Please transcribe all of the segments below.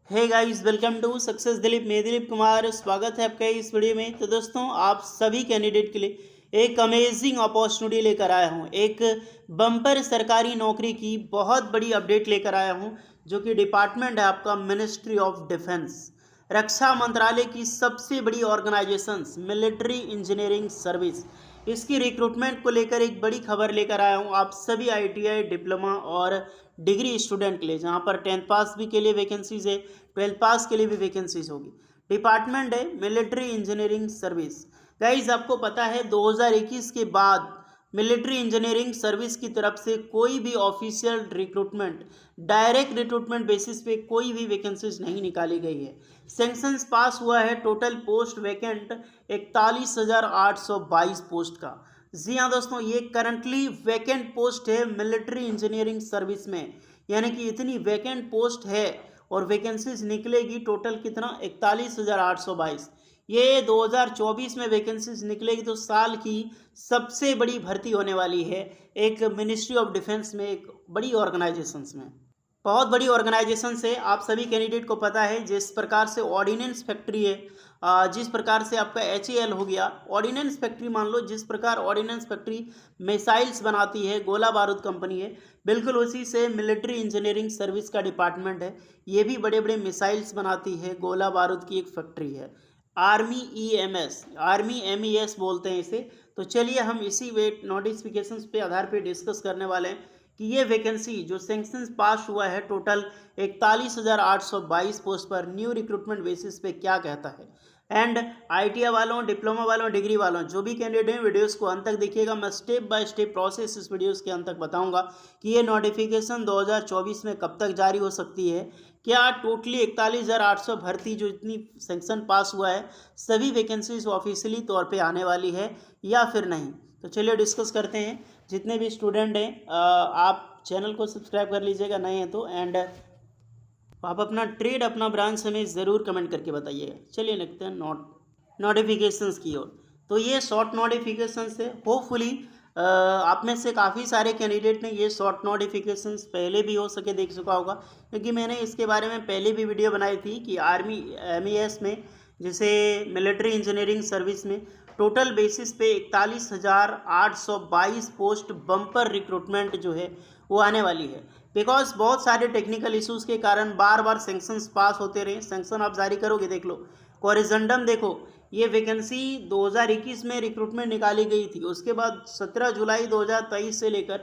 Hey guys, welcome to success Dilip. मैं दिलीप कुमार, स्वागत है आपका इस वीडियो में। तो दोस्तों, आप सभी कैंडिडेट के लिए एक अमेजिंग अपॉर्चुनिटी लेकर आया हूं। एक बम्पर सरकारी नौकरी की बहुत बड़ी अपडेट लेकर आया हूं, जो कि डिपार्टमेंट है आपका मिनिस्ट्री ऑफ डिफेंस, रक्षा मंत्रालय की सबसे बड़ी ऑर्गेनाइजेशंस मिलिट्री इंजीनियरिंग सर्विस। इसकी रिक्रूटमेंट को लेकर एक बड़ी खबर लेकर आया हूँ आप सभी आईटीआई, डिप्लोमा और डिग्री स्टूडेंट के लिए, जहाँ पर 10th पास भी के लिए वैकेंसीज है, 12th पास के लिए भी वैकेंसीज होगी। डिपार्टमेंट है मिलिट्री इंजीनियरिंग सर्विस। गाइज, आपको पता है 2021 के बाद मिलिट्री इंजीनियरिंग सर्विस की तरफ से कोई भी official recruitment, direct recruitment basis पे कोई भी वैकेंसीज नहीं निकाली गई है। सेंक्शंस पास हुआ है टोटल पोस्ट वैकेंट 41,822 पोस्ट का। जी हाँ दोस्तों, ये करंटली वैकेंट पोस्ट है मिलिट्री इंजीनियरिंग सर्विस में, यानी कि इतनी वैकेंट पोस्ट है और वैकेंसीज निकलेगी टोटल कितना, 41,822। ये 2024 में वैकेंसीज निकलेगी तो साल की सबसे बड़ी भर्ती होने वाली है एक मिनिस्ट्री ऑफ डिफेंस में, एक बड़ी ऑर्गेनाइजेशंस में। बहुत बड़ी ऑर्गेनाइजेशन से आप सभी कैंडिडेट को पता है, जिस प्रकार से ऑर्डिनेंस फैक्ट्री है, जिस प्रकार से आपका HAL हो गया, ऑर्डिनेंस फैक्ट्री मान लो, जिस प्रकार ऑर्डिनेंस फैक्ट्री मिसाइल्स बनाती है, गोला बारूद कंपनी है, बिल्कुल उसी से मिलिट्री इंजीनियरिंग सर्विस का डिपार्टमेंट है। ये भी बड़े बड़े मिसाइल्स बनाती है, गोला बारूद की एक फैक्ट्री है। आर्मी EMS, आर्मी MES बोलते हैं इसे। तो चलिए हम इसी वेट नोटिफिकेशंस पे आधार पे डिस्कस करने वाले हैं कि ये वैकेंसी जो सेंक्शंस पास हुआ है टोटल 41,822 पोस्ट पर न्यू रिक्रूटमेंट बेसिस पे क्या कहता है। एंड ITI वालों, डिप्लोमा वालों, डिग्री वालों, जो भी कैंडिडेट हैं, वीडियोस को अंत तक देखिएगा। मैं स्टेप बाय स्टेप प्रोसेस इस वीडियोस के अंत तक बताऊंगा कि ये नोटिफिकेशन 2024 में कब तक जारी हो सकती है, क्या टोटली 41,800 भर्ती जो इतनी सेंक्शन पास हुआ है, सभी वैकेंसीज ऑफिशियली तौर पे आने वाली है या फिर नहीं। तो चलिए डिस्कस करते हैं। जितने भी स्टूडेंट हैं, आप चैनल को सब्सक्राइब कर लीजिएगा नए हैं तो, एंड आप अपना ट्रेड, अपना ब्रांच हमें ज़रूर कमेंट करके बताइएगा। चलिए लिखते हैं नोटिफिकेशंस की ओर। तो ये शॉर्ट नोटिफिकेशन है। होपफुली आप में से काफ़ी सारे कैंडिडेट ने ये शॉर्ट नोटिफिकेशंस पहले भी हो सके देख चुका होगा, क्योंकि मैंने इसके बारे में पहले भी वीडियो बनाई थी कि आर्मी MES में, जैसे मिलिट्री इंजीनियरिंग सर्विस में, टोटल बेसिस पे 41,822 पोस्ट बम्पर रिक्रूटमेंट जो है वो आने वाली है। बिकॉज बहुत सारे टेक्निकल इश्यूज़ के कारण बार बार सेंक्शंस पास होते रहे। सेंक्शन आप जारी करोगे, देख लो कोरिजेंडम, देखो ये वैकेंसी 2021 में रिक्रूटमेंट निकाली गई थी, उसके बाद 17 जुलाई 2023 से लेकर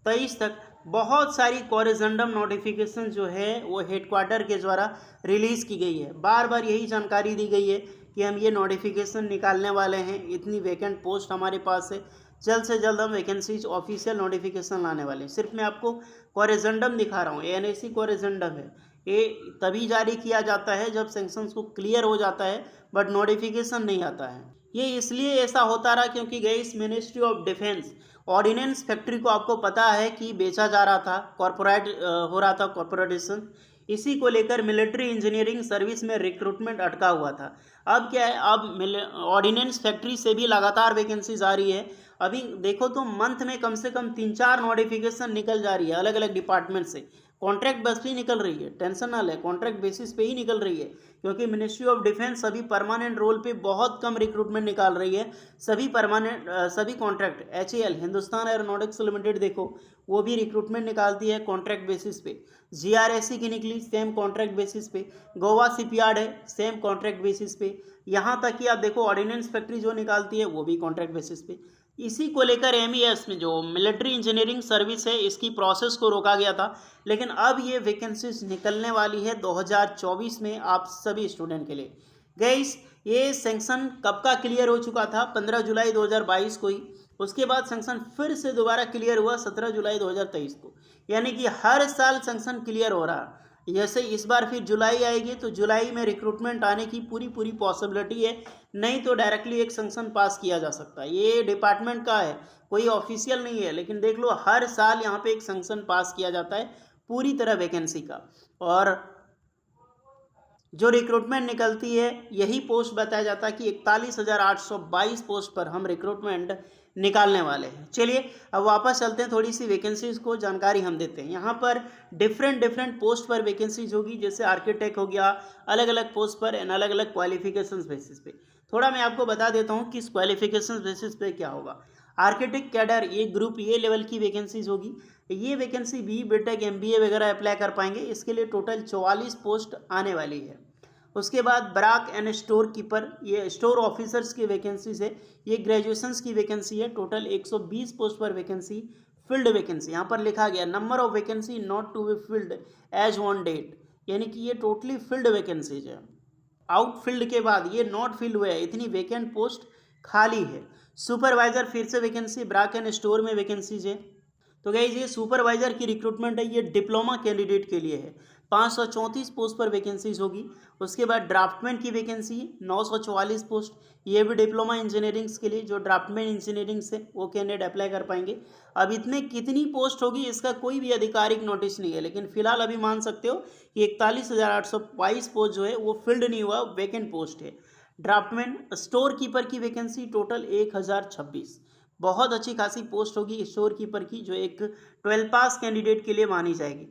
23 तक बहुत सारी कोरिजेंडम नोटिफिकेशन जो है वो हेडक्वार्टर के द्वारा रिलीज़ की गई है। बार बार यही जानकारी दी गई है कि हम ये नोटिफिकेशन निकालने वाले हैं, इतनी वैकेंट पोस्ट हमारे पास है, जल्द से जल्द हम वैकेंसीज ऑफिशियल नोटिफिकेशन लाने वाले हैं। सिर्फ मैं आपको कोरिजेंडम दिखा रहा हूँ, NAC कोरिजेंडम है। ये तभी जारी किया जाता है जब सेंक्शंस को क्लियर हो जाता है, बट नोटिफिकेशन नहीं आता है। ये इसलिए ऐसा होता रहा क्योंकि गई ministry of defence ordnance factory को आपको पता है कि बेचा जा रहा था, कॉरपोरेट हो रहा था, कॉरपोरेटेशन। इसी को लेकर मिलिट्री इंजीनियरिंग सर्विस में रिक्रूटमेंट अटका हुआ था। अब क्या है, अब ऑर्डिनेंस फैक्ट्री से भी लगातार वैकेंसीज आ रही है। अभी देखो तो मंथ में कम से कम 3-4 नोटिफिकेशन निकल जा रही है अलग अलग डिपार्टमेंट से। कॉन्ट्रैक्ट बेस पे ही निकल रही है, टेंशन ना ले, कॉन्ट्रैक्ट बेसिस पे ही निकल रही है, क्योंकि मिनिस्ट्री ऑफ डिफेंस अभी परमानेंट रोल पे बहुत कम रिक्रूटमेंट निकाल रही है। सभी परमानेंट, सभी contract, HAL Hindustan aeronautics limited देखो, वो भी रिक्रूटमेंट निकालती है कॉन्ट्रैक्ट बेसिस पे। GRSC की निकली सेम कॉन्ट्रैक्ट बेसिस पे। गोवा शिपयार्ड है सेम कॉन्ट्रैक्ट बेसिस पे। यहाँ तक कि आप देखो ऑर्डिनेंस फैक्ट्री जो निकालती है वो भी कॉन्ट्रैक्ट बेसिस पे। इसी को लेकर MES में जो मिलिट्री इंजीनियरिंग सर्विस है, इसकी प्रोसेस को रोका गया था, लेकिन अब ये वैकेंसीज निकलने वाली है 2024 में आप सभी स्टूडेंट के लिए। गाइस, ये सेंक्शन कब का क्लियर हो चुका था, 15 जुलाई 2022 को ही। उसके बाद सेंक्शन फिर से दोबारा क्लियर हुआ 17 जुलाई 2023 को, यानी कि हर साल सेंक्शन क्लियर हो रहा। जैसे इस बार फिर जुलाई आएगी तो जुलाई में रिक्रूटमेंट आने की पूरी पूरी पॉसिबिलिटी है, नहीं तो डायरेक्टली एक सेंक्शन पास किया जा सकता है। ये डिपार्टमेंट का है, कोई ऑफिशियल नहीं है, लेकिन देख लो हर साल यहाँ पे एक सेंक्शन पास किया जाता है पूरी तरह वैकेंसी का। और जो रिक्रूटमेंट निकलती है, यही पोस्ट बताया जाता है कि 41,822 पोस्ट पर हम रिक्रूटमेंट निकालने वाले हैं। चलिए अब वापस चलते हैं, थोड़ी सी वैकेंसीज को जानकारी हम देते हैं। यहाँ पर डिफरेंट पोस्ट पर वैकेंसीज होगी, जैसे आर्किटेक्ट हो गया, अलग अलग पोस्ट पर एंड अलग अलग क्वालिफिकेशंस बेसिस पे। थोड़ा मैं आपको बता देता हूँ किस क्वालिफिकेशंस बेसिस पे क्या होगा। आर्किटेक्ट कैडर ये ग्रुप ए लेवल की वैकेंसीज होगी। ये वैकेंसी बी बीटेक एमबीए वगैरह अप्लाई कर पाएंगे। इसके लिए टोटल 44 पोस्ट आने वाली है। उसके बाद ब्राक एंड स्टोर कीपर, ये स्टोर ऑफिसर्स की वैकेंसीज है। ये ग्रेजुएशंस की वैकेंसी है। टोटल 120 पोस्ट पर वैकेंसी, फिल्ड वैकेंसी। यहाँ पर लिखा गया number of vacancy not to be filled as on date, यानी कि ये टोटली फिल्ड वैकेंसीज है। आउटफील्ड के बाद ये नॉट फिल्ड हुआ है, इतनी वैकेंट पोस्ट खाली है। सुपरवाइजर फिर से वैकेंसी, ब्राक एंड स्टोर में वैकेंसीज है। तो गाइस ये सुपरवाइजर की रिक्रूटमेंट है, ये डिप्लोमा कैंडिडेट के लिए है। 534 पोस्ट पर वैकेंसीज होगी। उसके बाद ड्राफ्टमैन की वैकेंसी 944 पोस्ट, ये भी डिप्लोमा इंजीनियरिंग के लिए, जो ड्राफ्टमैन इंजीनियरिंग से वो कैंडिडेट अप्लाई कर पाएंगे। अब इतने कितनी पोस्ट होगी इसका कोई भी आधिकारिक नोटिस नहीं है, लेकिन फिलहाल अभी मान सकते हो कि 41,822 पोस्ट जो है वो फिल्ड नहीं हुआ, वैकेंट पोस्ट है। ड्राफ्टमैन स्टोर कीपर की वैकेंसी टोटल 1026, बहुत अच्छी खासी पोस्ट होगी स्टोर कीपर की, जो एक 12 पास कैंडिडेट के लिए मानी जाएगी।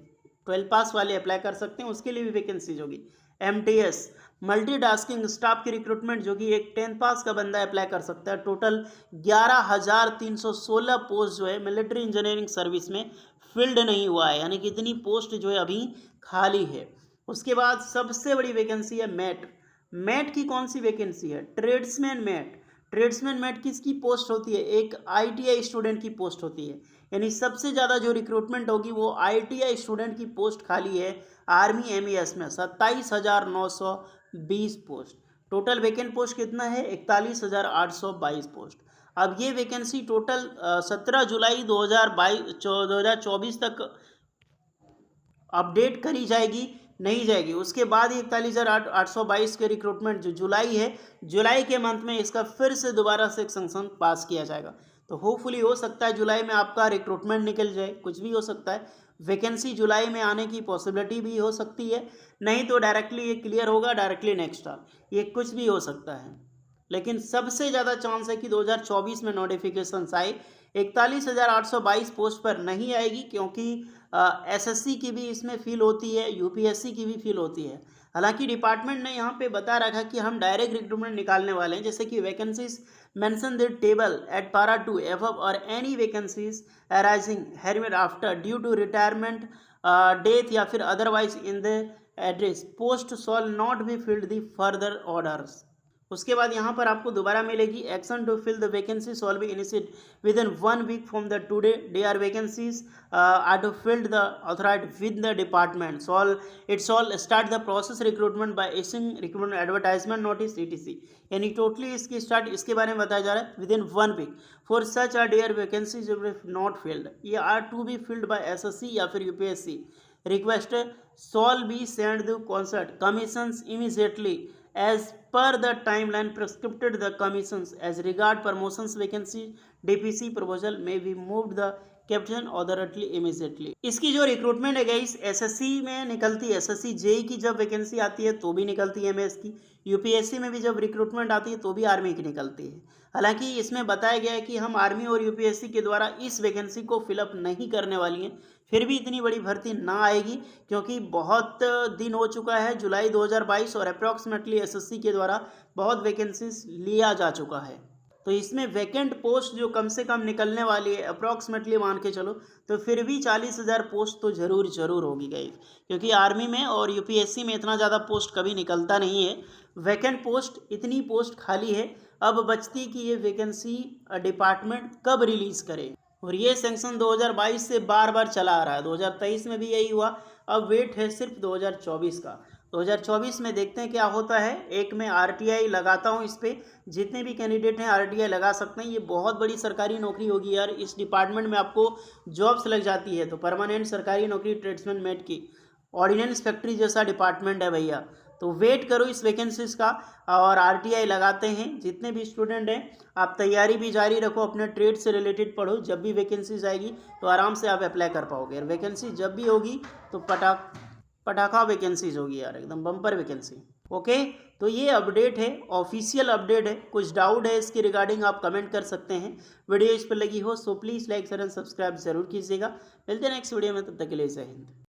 12 पास वाले अप्लाई कर सकते हैं, उसके लिए भी वैकेंसीज होगी। एमटीएस मल्टीटास्किंग स्टाफ की रिक्रूटमेंट, जो कि एक 10 पास का बंदा अप्लाई कर सकता है। टोटल 11,316 पोस्ट जो है मिलिट्री इंजीनियरिंग सर्विस में फिल्ड नहीं हुआ है, यानी कि इतनी पोस्ट जो है अभी खाली है। उसके बाद सबसे बड़ी वैकेंसी है मैट। मैट की कौन सी वैकेंसी है? Tradesman mate. ट्रेड्समैन मैट किसकी पोस्ट होती है? एक आईटीआई स्टूडेंट की पोस्ट होती है, यानी सबसे ज़्यादा जो रिक्रूटमेंट होगी वो आईटीआई स्टूडेंट की पोस्ट खाली है आर्मी एमईएस में। 27,920 पोस्ट। टोटल वैकेंट पोस्ट कितना है? 41,822 पोस्ट। अब ये वैकेंसी टोटल 17 जुलाई 2024 तक अपडेट करी जाएगी, नहीं जाएगी। उसके बाद ही 41,822 के रिक्रूटमेंट जो जुलाई है, जुलाई के मंथ में इसका फिर से दोबारा से एक संक्शन पास किया जाएगा। तो होपफुली हो सकता है जुलाई में आपका रिक्रूटमेंट निकल जाए, कुछ भी हो सकता है। वैकेंसी जुलाई में आने की पॉसिबिलिटी भी हो सकती है, नहीं तो डायरेक्टली ये क्लियर होगा डायरेक्टली नेक्स्ट साल, ये कुछ भी हो सकता है। लेकिन सबसे ज़्यादा चांस है कि 2024 में नोटिफिकेशन आए। 41,822 पोस्ट पर नहीं आएगी, क्योंकि एसएससी की भी इसमें फील होती है, यूपीएससी की भी फील होती है। हालांकि डिपार्टमेंट ने यहाँ पे बता रखा कि हम डायरेक्ट रिक्रूटमेंट निकालने वाले हैं, जैसे कि vacancies mention the table at para 2 above और any vacancies arising hereafter due to retirement, death या फिर otherwise in the address post shall not be filled the further orders. उसके बाद यहाँ पर आपको दोबारा मिलेगी action to fill the vacancy shall be initiate within 1 week from the today they are vacancies are to filled the authorize with the department shawl start the process recruitment by issuing recruitment advertisement notice etc. यानी totally इसकी start इसके बारे में बताया जा रहा है within 1 week for such are there vacancies not filled, ये are to be filled by SSC या फिर UPSC. Request shall be send the concerned commissions immediately as per the timeline prescribed the commissions as regard promotions vacancy DPC proposal may be moved the captain authority immediately. इसकी जो recruitment है guys SSC में निकलती है, SSC JE की जब vacancy आती है तो भी निकलती है एमएस की, यूपीएससी में भी जब रिक्रूटमेंट आती है तो भी आर्मी की निकलती है। हालांकि इसमें बताया गया है कि हम आर्मी और यूपीएससी के द्वारा इस वैकेंसी को फिलअप नहीं करने वाली हैं, फिर भी इतनी बड़ी भर्ती ना आएगी, क्योंकि बहुत दिन हो चुका है जुलाई 2022 और अप्रॉक्सीमेटली एसएससी के द्वारा बहुत वैकेंसीज लिया जा चुका है। तो इसमें वैकेंट पोस्ट जो कम से कम निकलने वाली है अप्रॉक्सीमेटली मान के चलो तो फिर भी 40,000 पोस्ट तो जरूर होगी गाइस, क्योंकि आर्मी में और यूपीएससी में इतना ज़्यादा पोस्ट कभी निकलता नहीं है। वैकेंट पोस्ट इतनी पोस्ट खाली है, अब बचती कि ये वैकेंसी डिपार्टमेंट कब रिलीज़ करे। और ये सेंक्शन 2022 से बार चला आ रहा है, 2023 में भी यही हुआ, अब वेट है सिर्फ 2024 का। 2024 में देखते हैं क्या होता है। एक मैं आरटीआई लगाता हूँ इस पर, जितने भी कैंडिडेट हैं आरटीआई लगा सकते हैं। ये बहुत बड़ी सरकारी नौकरी होगी यार, इस डिपार्टमेंट में आपको जॉब्स लग जाती है, तो परमानेंट सरकारी नौकरी ट्रेड्समैन मेट की, ऑर्डिनेंस फैक्ट्री जैसा डिपार्टमेंट है भैया। तो वेट करो इस वैकेंसीज का और आरटीआई लगाते हैं। जितने भी स्टूडेंट हैं आप तैयारी भी जारी रखो, अपने ट्रेड से रिलेटेड पढ़ो, जब भी वैकेंसीज आएगी तो आराम से आप अप्लाई कर पाओगे। और वैकेंसी जब भी होगी तो पटाखा वैकेंसीज होगी यार, एकदम बम्पर वैकेंसी। ओके, तो ये अपडेट है, ऑफिशियल अपडेट है। कुछ डाउट है इसके रिगार्डिंग आप कमेंट कर सकते हैं। वीडियो इस पर लगी हो so please like share and subscribe जरूर कीजिएगा। मिलते हैं नेक्स्ट वीडियो में, तब तक के लिए जय हिंद।